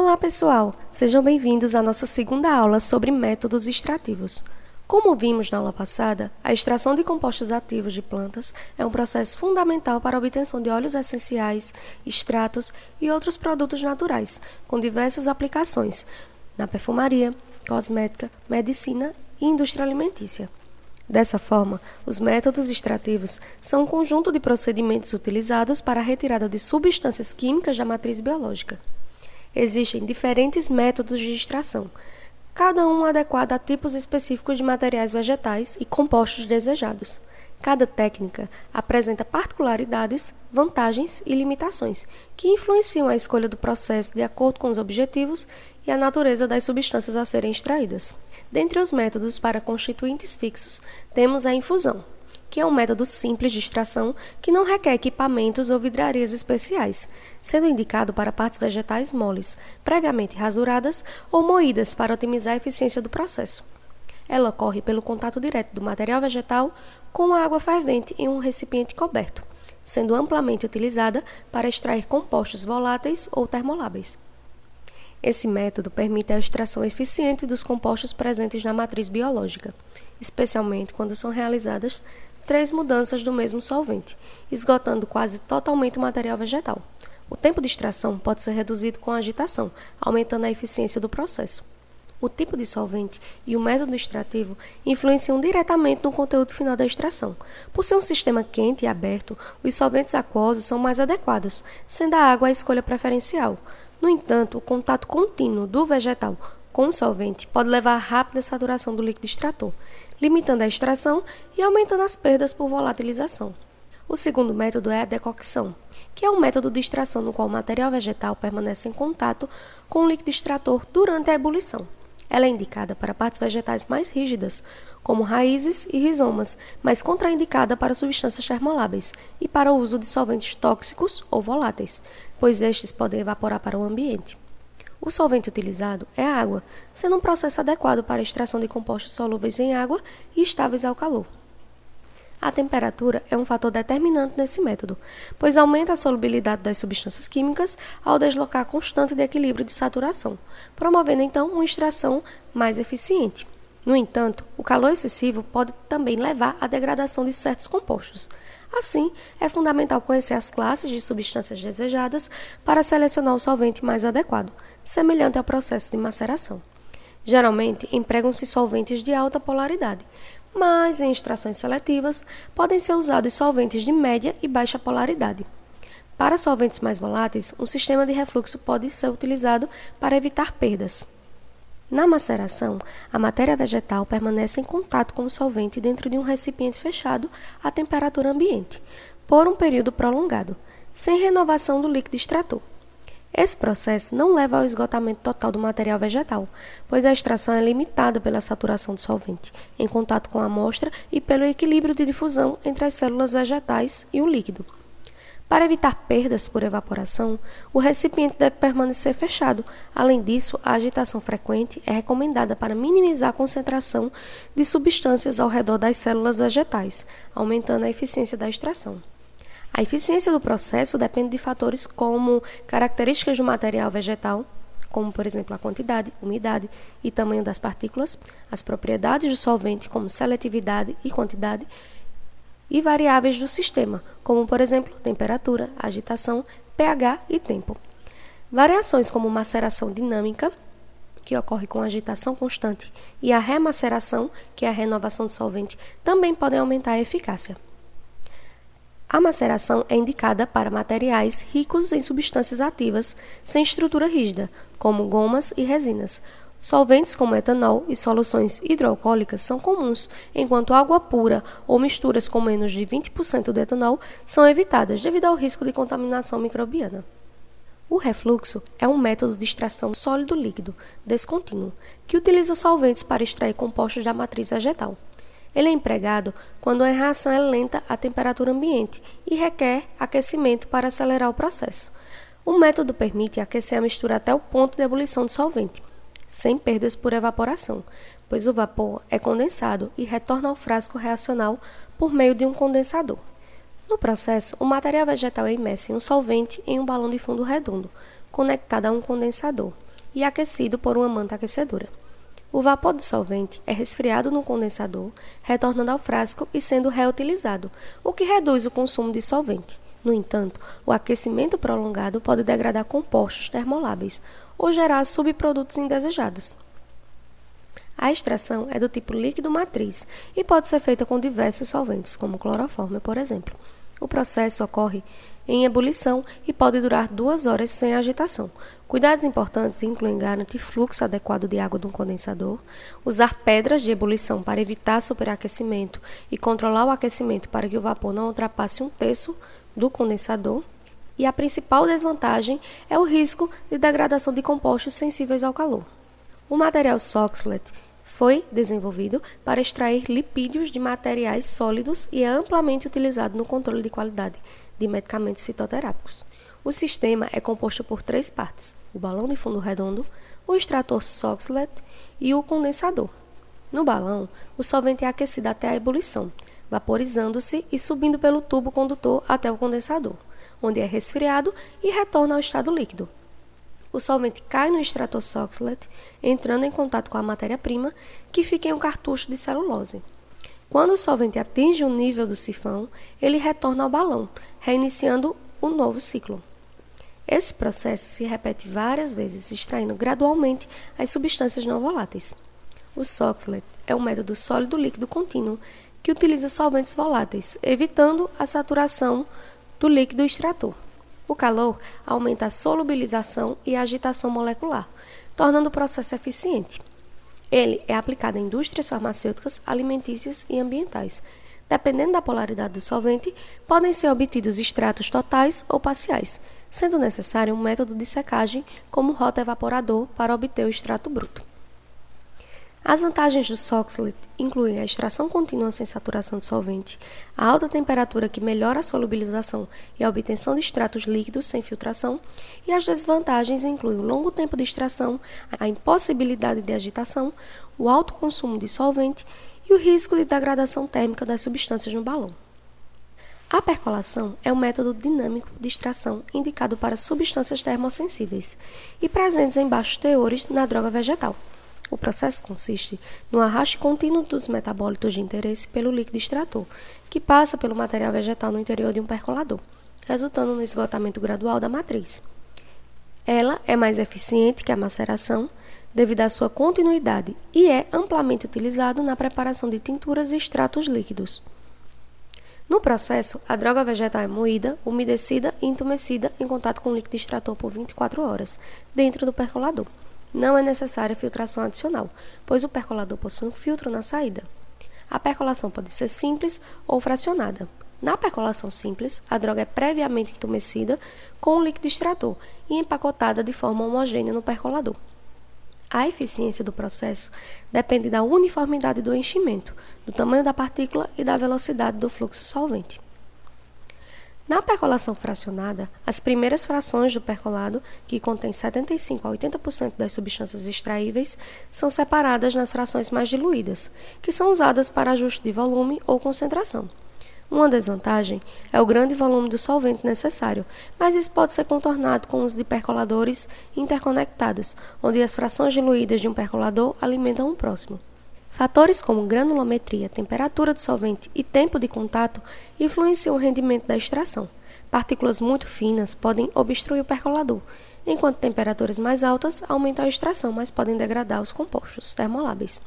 Olá pessoal, sejam bem-vindos à nossa segunda aula sobre métodos extrativos. Como vimos na aula passada, a extração de compostos ativos de plantas é um processo fundamental para a obtenção de óleos essenciais, extratos e outros produtos naturais, com diversas aplicações na perfumaria, cosmética, medicina e indústria alimentícia. Dessa forma, os métodos extrativos são um conjunto de procedimentos utilizados para a retirada de substâncias químicas da matriz biológica. Existem diferentes métodos de extração, cada um adequado a tipos específicos de materiais vegetais e compostos desejados. Cada técnica apresenta particularidades, vantagens e limitações, que influenciam a escolha do processo de acordo com os objetivos e a natureza das substâncias a serem extraídas. Dentre os métodos para constituintes fixos, temos a infusão, que é um método simples de extração que não requer equipamentos ou vidrarias especiais, sendo indicado para partes vegetais moles, previamente rasuradas ou moídas para otimizar a eficiência do processo. Ela ocorre pelo contato direto do material vegetal com a água fervente em um recipiente coberto, sendo amplamente utilizada para extrair compostos voláteis ou termoláveis. Esse método permite a extração eficiente dos compostos presentes na matriz biológica, especialmente quando são realizadas 3 mudanças do mesmo solvente, esgotando quase totalmente o material vegetal. O tempo de extração pode ser reduzido com a agitação, aumentando a eficiência do processo. O tipo de solvente e o método extrativo influenciam diretamente no conteúdo final da extração. Por ser um sistema quente e aberto, os solventes aquosos são mais adequados, sendo a água a escolha preferencial. No entanto, o contato contínuo do vegetal com o solvente pode levar à rápida saturação do líquido extrator, limitando a extração e aumentando as perdas por volatilização. O segundo método é a decocção, que é um método de extração no qual o material vegetal permanece em contato com o líquido extrator durante a ebulição. Ela é indicada para partes vegetais mais rígidas, como raízes e rizomas, mas contraindicada para substâncias termoláveis e para o uso de solventes tóxicos ou voláteis, pois estes podem evaporar para o ambiente. O solvente utilizado é a água, sendo um processo adequado para a extração de compostos solúveis em água e estáveis ao calor. A temperatura é um fator determinante nesse método, pois aumenta a solubilidade das substâncias químicas ao deslocar a constante de equilíbrio de saturação, promovendo então uma extração mais eficiente. No entanto, o calor excessivo pode também levar à degradação de certos compostos. Assim, é fundamental conhecer as classes de substâncias desejadas para selecionar o solvente mais adequado, semelhante ao processo de maceração. Geralmente, empregam-se solventes de alta polaridade, mas em extrações seletivas podem ser usados solventes de média e baixa polaridade. Para solventes mais voláteis, um sistema de refluxo pode ser utilizado para evitar perdas. Na maceração, a matéria vegetal permanece em contato com o solvente dentro de um recipiente fechado à temperatura ambiente, por um período prolongado, sem renovação do líquido extrator. Esse processo não leva ao esgotamento total do material vegetal, pois a extração é limitada pela saturação do solvente, em contato com a amostra e pelo equilíbrio de difusão entre as células vegetais e o líquido. Para evitar perdas por evaporação, o recipiente deve permanecer fechado. Além disso, a agitação frequente é recomendada para minimizar a concentração de substâncias ao redor das células vegetais, aumentando a eficiência da extração. A eficiência do processo depende de fatores como características do material vegetal, como, por exemplo, a quantidade, umidade e tamanho das partículas, as propriedades do solvente, como seletividade e quantidade, e variáveis do sistema, como, por exemplo, temperatura, agitação, pH e tempo. Variações como maceração dinâmica, que ocorre com agitação constante, e a remaceração, que é a renovação do solvente, também podem aumentar a eficácia. A maceração é indicada para materiais ricos em substâncias ativas sem estrutura rígida, como gomas e resinas. Solventes como etanol e soluções hidroalcoólicas são comuns, enquanto água pura ou misturas com menos de 20% de etanol são evitadas devido ao risco de contaminação microbiana. O refluxo é um método de extração sólido-líquido descontínuo, que utiliza solventes para extrair compostos da matriz vegetal. Ele é empregado quando a reação é lenta à temperatura ambiente e requer aquecimento para acelerar o processo. O método permite aquecer a mistura até o ponto de ebulição do solvente, sem perdas por evaporação, pois o vapor é condensado e retorna ao frasco reacional por meio de um condensador. No processo, o material vegetal é imerso em um solvente em um balão de fundo redondo, conectado a um condensador. e aquecido por uma manta aquecedora. O vapor do solvente é resfriado no condensador, retornando ao frasco e sendo reutilizado, o que reduz o consumo de solvente. No entanto, o aquecimento prolongado pode degradar compostos termoláveis ou gerar subprodutos indesejados. A extração é do tipo líquido matriz e pode ser feita com diversos solventes, como cloroformo, por exemplo. O processo ocorre em ebulição e pode durar 2 horas sem agitação. Cuidados importantes incluem garantir fluxo adequado de água do condensador, usar pedras de ebulição para evitar superaquecimento e controlar o aquecimento para que o vapor não ultrapasse 1/3 do condensador, e a principal desvantagem é o risco de degradação de compostos sensíveis ao calor. O material Soxhlet foi desenvolvido para extrair lipídios de materiais sólidos e é amplamente utilizado no controle de qualidade de medicamentos fitoterápicos. O sistema é composto por 3 partes: o balão de fundo redondo, o extrator Soxhlet e o condensador. No balão, o solvente é aquecido até a ebulição, vaporizando-se e subindo pelo tubo condutor até o condensador, onde é resfriado e retorna ao estado líquido. O solvente cai no extrator Soxhlet, entrando em contato com a matéria-prima, que fica em um cartucho de celulose. Quando o solvente atinge o nível do sifão, ele retorna ao balão, reiniciando o novo ciclo. Esse processo se repete várias vezes, extraindo gradualmente as substâncias não voláteis. O Soxhlet é um método sólido-líquido contínuo que utiliza solventes voláteis, evitando a saturação do líquido extrator. O calor aumenta a solubilização e a agitação molecular, tornando o processo eficiente. Ele é aplicado em indústrias farmacêuticas, alimentícias e ambientais. Dependendo da polaridade do solvente, podem ser obtidos extratos totais ou parciais, sendo necessário um método de secagem como rotoevaporador para obter o extrato bruto. As vantagens do Soxhlet incluem a extração contínua sem saturação de solvente, a alta temperatura que melhora a solubilização e a obtenção de extratos líquidos sem filtração, e as desvantagens incluem o longo tempo de extração, a impossibilidade de agitação, o alto consumo de solvente e o risco de degradação térmica das substâncias no balão. A percolação é um método dinâmico de extração indicado para substâncias termossensíveis e presentes em baixos teores na droga vegetal. O processo consiste no arraste contínuo dos metabólitos de interesse pelo líquido extrator, que passa pelo material vegetal no interior de um percolador, resultando no esgotamento gradual da matriz. Ela é mais eficiente que a maceração, devido à sua continuidade, e é amplamente utilizado na preparação de tinturas e extratos líquidos. No processo, a droga vegetal é moída, umedecida e entumecida em contato com o líquido extrator por 24 horas, dentro do percolador. Não é necessária filtração adicional, pois o percolador possui um filtro na saída. A percolação pode ser simples ou fracionada. Na percolação simples, a droga é previamente entumecida com o líquido extrator e empacotada de forma homogênea no percolador. A eficiência do processo depende da uniformidade do enchimento, do tamanho da partícula e da velocidade do fluxo solvente. Na percolação fracionada, as primeiras frações do percolado, que contém 75 a 80% das substâncias extraíveis, são separadas nas frações mais diluídas, que são usadas para ajuste de volume ou concentração. Uma desvantagem é o grande volume do solvente necessário, mas isso pode ser contornado com o uso de percoladores interconectados, onde as frações diluídas de um percolador alimentam o próximo. Fatores como granulometria, temperatura do solvente e tempo de contato influenciam o rendimento da extração. Partículas muito finas podem obstruir o percolador, enquanto temperaturas mais altas aumentam a extração, mas podem degradar os compostos termoláveis.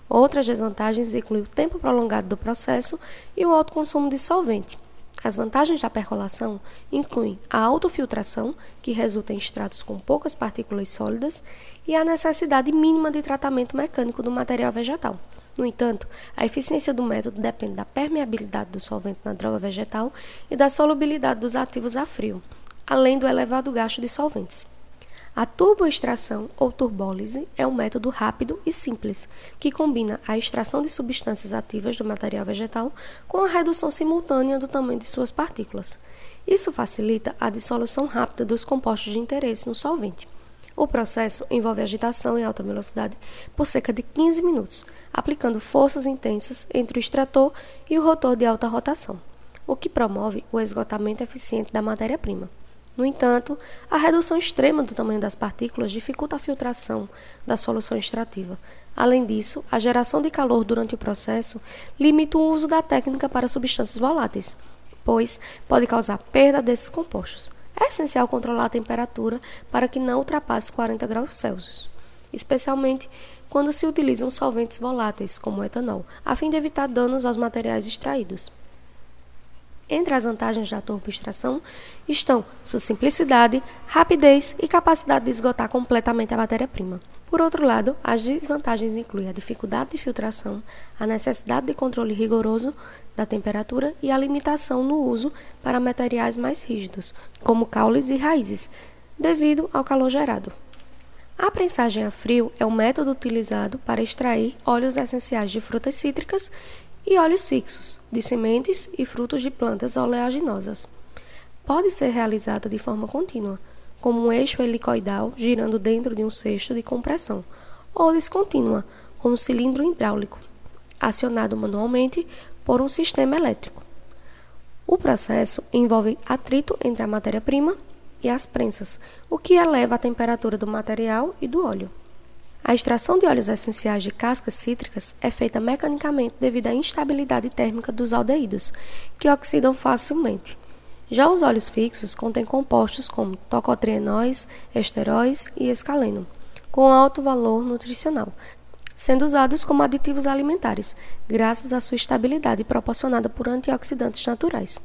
Outras desvantagens incluem o tempo prolongado do processo e o alto consumo de solvente. As vantagens da percolação incluem a autofiltração, que resulta em extratos com poucas partículas sólidas, e a necessidade mínima de tratamento mecânico do material vegetal. No entanto, a eficiência do método depende da permeabilidade do solvente na droga vegetal e da solubilidade dos ativos a frio, além do elevado gasto de solventes. A turboextração ou turbólise é um método rápido e simples, que combina a extração de substâncias ativas do material vegetal com a redução simultânea do tamanho de suas partículas. Isso facilita a dissolução rápida dos compostos de interesse no solvente. O processo envolve agitação em alta velocidade por cerca de 15 minutos, aplicando forças intensas entre o extrator e o rotor de alta rotação, o que promove o esgotamento eficiente da matéria-prima. No entanto, a redução extrema do tamanho das partículas dificulta a filtração da solução extrativa. Além disso, a geração de calor durante o processo limita o uso da técnica para substâncias voláteis, pois pode causar perda desses compostos. É essencial controlar a temperatura para que não ultrapasse 40 graus Celsius, especialmente quando se utilizam solventes voláteis, como o etanol, a fim de evitar danos aos materiais extraídos. Entre as vantagens da turboextração estão sua simplicidade, rapidez e capacidade de esgotar completamente a matéria-prima. Por outro lado, as desvantagens incluem a dificuldade de filtração, a necessidade de controle rigoroso da temperatura e a limitação no uso para materiais mais rígidos, como caules e raízes, devido ao calor gerado. A prensagem a frio é um método utilizado para extrair óleos essenciais de frutas cítricas e óleos fixos, de sementes e frutos de plantas oleaginosas. Pode ser realizada de forma contínua, como um eixo helicoidal girando dentro de um cesto de compressão, ou descontínua, como um cilindro hidráulico, acionado manualmente por um sistema elétrico. O processo envolve atrito entre a matéria-prima e as prensas, o que eleva a temperatura do material e do óleo. A extração de óleos essenciais de cascas cítricas é feita mecanicamente devido à instabilidade térmica dos aldeídos, que oxidam facilmente. Já os óleos fixos contêm compostos como tocotrienóis, esteróis e escaleno, com alto valor nutricional, sendo usados como aditivos alimentares, graças à sua estabilidade proporcionada por antioxidantes naturais.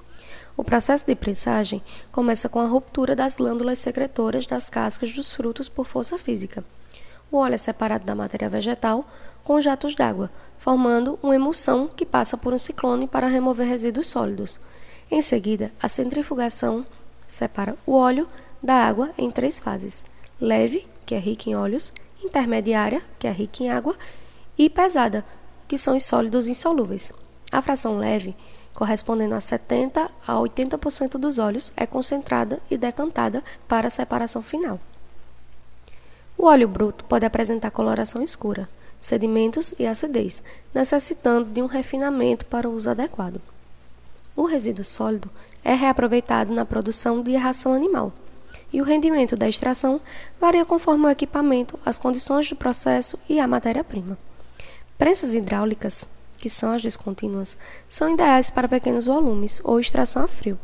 O processo de prensagem começa com a ruptura das glândulas secretoras das cascas dos frutos por força física. O óleo é separado da matéria vegetal com jatos d'água, formando uma emulsão que passa por um ciclone para remover resíduos sólidos. Em seguida, a centrifugação separa o óleo da água em 3 fases: leve, que é rica em óleos, intermediária, que é rica em água, e pesada, que são os sólidos insolúveis. A fração leve, correspondendo a 70 a 80% dos óleos, é concentrada e decantada para a separação final. O óleo bruto pode apresentar coloração escura, sedimentos e acidez, necessitando de um refinamento para o uso adequado. O resíduo sólido é reaproveitado na produção de ração animal, e o rendimento da extração varia conforme o equipamento, as condições do processo e a matéria-prima. Prensas hidráulicas, que são as descontínuas, são ideais para pequenos volumes ou extração a frio,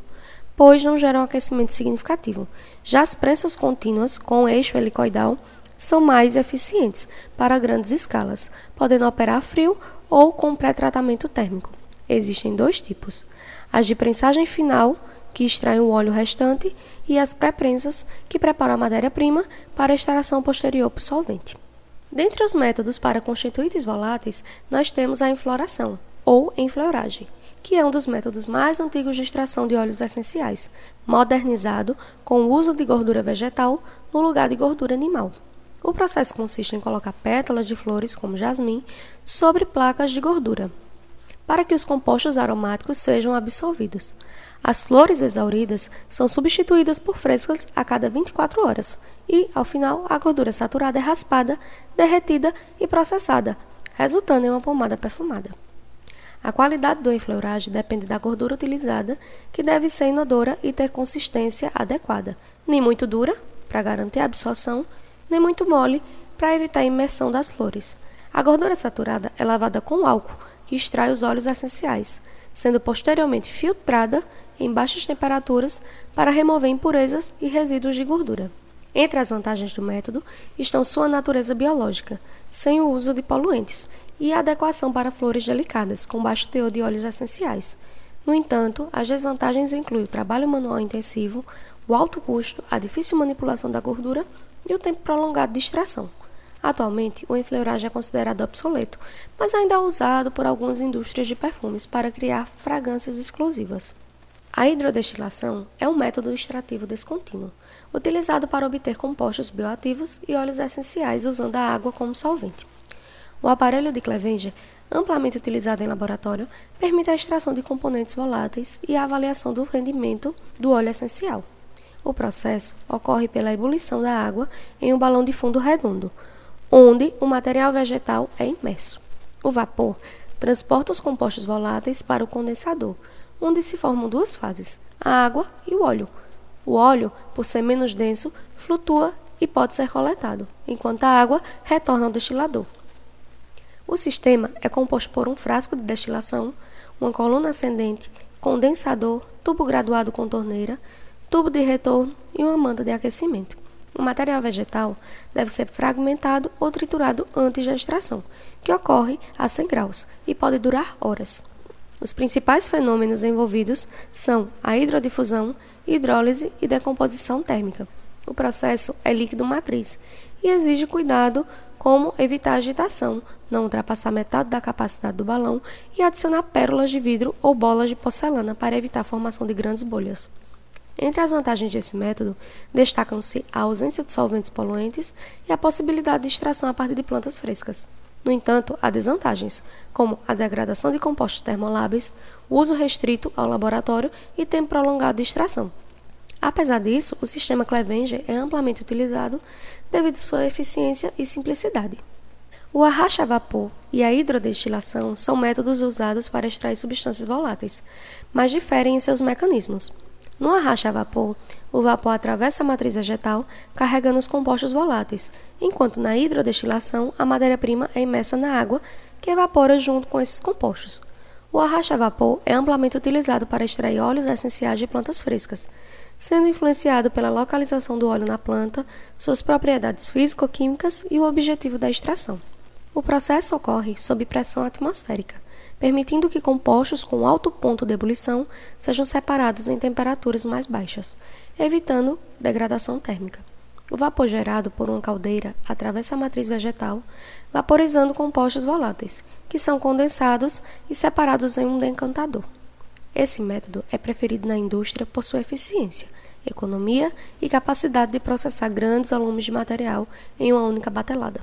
pois não geram aquecimento significativo. Já as prensas contínuas, com eixo helicoidal, são mais eficientes para grandes escalas, podendo operar a frio ou com pré-tratamento térmico. Existem 2 tipos: as de prensagem final, que extraem o óleo restante, e as pré-prensas, que preparam a matéria-prima para a extração posterior por solvente. Dentre os métodos para constituintes voláteis, nós temos a enfloração, ou enfleuragem, que é um dos métodos mais antigos de extração de óleos essenciais, modernizado com o uso de gordura vegetal no lugar de gordura animal. O processo consiste em colocar pétalas de flores, como jasmim, sobre placas de gordura, para que os compostos aromáticos sejam absorvidos. As flores exauridas são substituídas por frescas a cada 24 horas e, ao final, a gordura saturada é raspada, derretida e processada, resultando em uma pomada perfumada. A qualidade do enfleurage depende da gordura utilizada, que deve ser inodora e ter consistência adequada, nem muito dura, para garantir a absorção, nem muito mole, para evitar a imersão das flores. A gordura saturada é lavada com álcool, que extrai os óleos essenciais, sendo posteriormente filtrada em baixas temperaturas para remover impurezas e resíduos de gordura. Entre as vantagens do método estão sua natureza biológica, sem o uso de poluentes, e a adequação para flores delicadas, com baixo teor de óleos essenciais. No entanto, as desvantagens incluem o trabalho manual intensivo, o alto custo, a difícil manipulação da gordura e o tempo prolongado de extração. Atualmente, o enfleurage é considerado obsoleto, mas ainda é usado por algumas indústrias de perfumes para criar fragrâncias exclusivas. A hidrodestilação é um método extrativo descontínuo, utilizado para obter compostos bioativos e óleos essenciais usando a água como solvente. O aparelho de Clevenger, amplamente utilizado em laboratório, permite a extração de componentes voláteis e a avaliação do rendimento do óleo essencial. O processo ocorre pela ebulição da água em um balão de fundo redondo, onde o material vegetal é imerso. O vapor transporta os compostos voláteis para o condensador, onde se formam 2 fases, a água e o óleo. O óleo, por ser menos denso, flutua e pode ser coletado, enquanto a água retorna ao destilador. O sistema é composto por um frasco de destilação, uma coluna ascendente, condensador, tubo graduado com torneira, tubo de retorno e uma manta de aquecimento. O material vegetal deve ser fragmentado ou triturado antes da extração, que ocorre a 100 graus e pode durar horas. Os principais fenômenos envolvidos são a hidrodifusão, hidrólise e decomposição térmica. O processo é líquido matriz e exige cuidado como evitar agitação, não ultrapassar metade da capacidade do balão e adicionar pérolas de vidro ou bolas de porcelana para evitar a formação de grandes bolhas. Entre as vantagens desse método, destacam-se a ausência de solventes poluentes e a possibilidade de extração a partir de plantas frescas. No entanto, há desvantagens, como a degradação de compostos termolábeis, o uso restrito ao laboratório e tempo prolongado de extração. Apesar disso, o sistema Clevenger é amplamente utilizado devido à sua eficiência e simplicidade. O arraste a vapor e a hidrodestilação são métodos usados para extrair substâncias voláteis, mas diferem em seus mecanismos. No arraste a vapor, o vapor atravessa a matriz vegetal carregando os compostos voláteis, enquanto na hidrodestilação a matéria-prima é imersa na água que evapora junto com esses compostos. O arraste a vapor é amplamente utilizado para extrair óleos essenciais de plantas frescas, sendo influenciado pela localização do óleo na planta, suas propriedades físico-químicas e o objetivo da extração. O processo ocorre sob pressão atmosférica, permitindo que compostos com alto ponto de ebulição sejam separados em temperaturas mais baixas, evitando degradação térmica. O vapor gerado por uma caldeira atravessa a matriz vegetal, vaporizando compostos voláteis, que são condensados e separados em um decantador. Esse método é preferido na indústria por sua eficiência, economia e capacidade de processar grandes volumes de material em uma única batelada.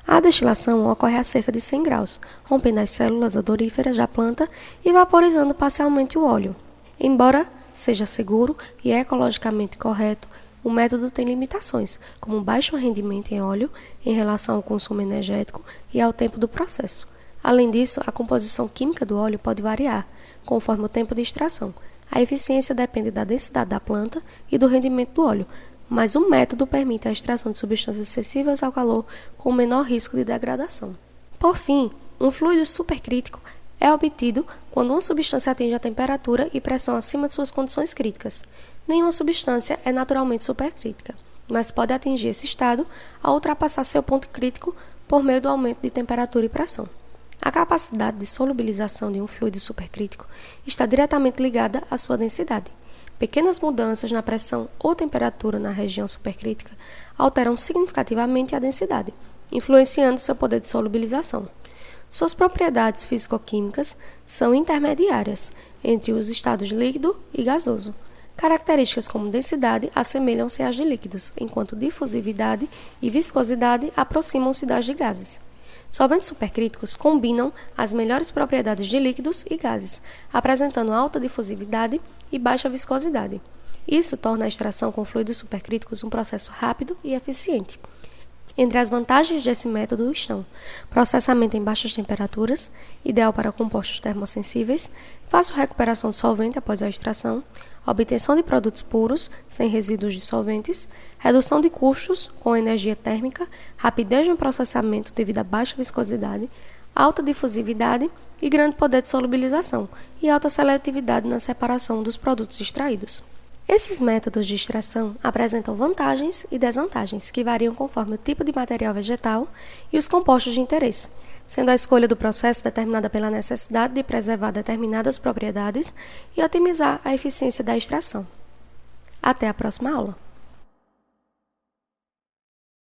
A destilação ocorre a cerca de 100 graus, rompendo as células odoríferas da planta e vaporizando parcialmente o óleo. Embora seja seguro e ecologicamente correto, o método tem limitações, como baixo rendimento em óleo em relação ao consumo energético e ao tempo do processo. Além disso, a composição química do óleo pode variar, conforme o tempo de extração. A eficiência depende da densidade da planta e do rendimento do óleo, mas o método permite a extração de substâncias sensíveis ao calor com menor risco de degradação. Por fim, um fluido supercrítico é obtido quando uma substância atinge a temperatura e pressão acima de suas condições críticas. Nenhuma substância é naturalmente supercrítica, mas pode atingir esse estado ao ultrapassar seu ponto crítico por meio do aumento de temperatura e pressão. A capacidade de solubilização de um fluido supercrítico está diretamente ligada à sua densidade. Pequenas mudanças na pressão ou temperatura na região supercrítica alteram significativamente a densidade, influenciando seu poder de solubilização. Suas propriedades físico-químicas são intermediárias entre os estados líquido e gasoso. Características como densidade assemelham-se às de líquidos, enquanto difusividade e viscosidade aproximam-se das de gases. Solventes supercríticos combinam as melhores propriedades de líquidos e gases, apresentando alta difusividade e baixa viscosidade. Isso torna a extração com fluidos supercríticos um processo rápido e eficiente. Entre as vantagens desse método estão processamento em baixas temperaturas, ideal para compostos termossensíveis, fácil recuperação do solvente após a extração, obtenção de produtos puros, sem resíduos de solventes, redução de custos com energia térmica, rapidez no processamento devido à baixa viscosidade, alta difusividade e grande poder de solubilização, e alta seletividade na separação dos produtos extraídos. Esses métodos de extração apresentam vantagens e desvantagens que variam conforme o tipo de material vegetal e os compostos de interesse, sendo a escolha do processo determinada pela necessidade de preservar determinadas propriedades e otimizar a eficiência da extração. Até a próxima aula!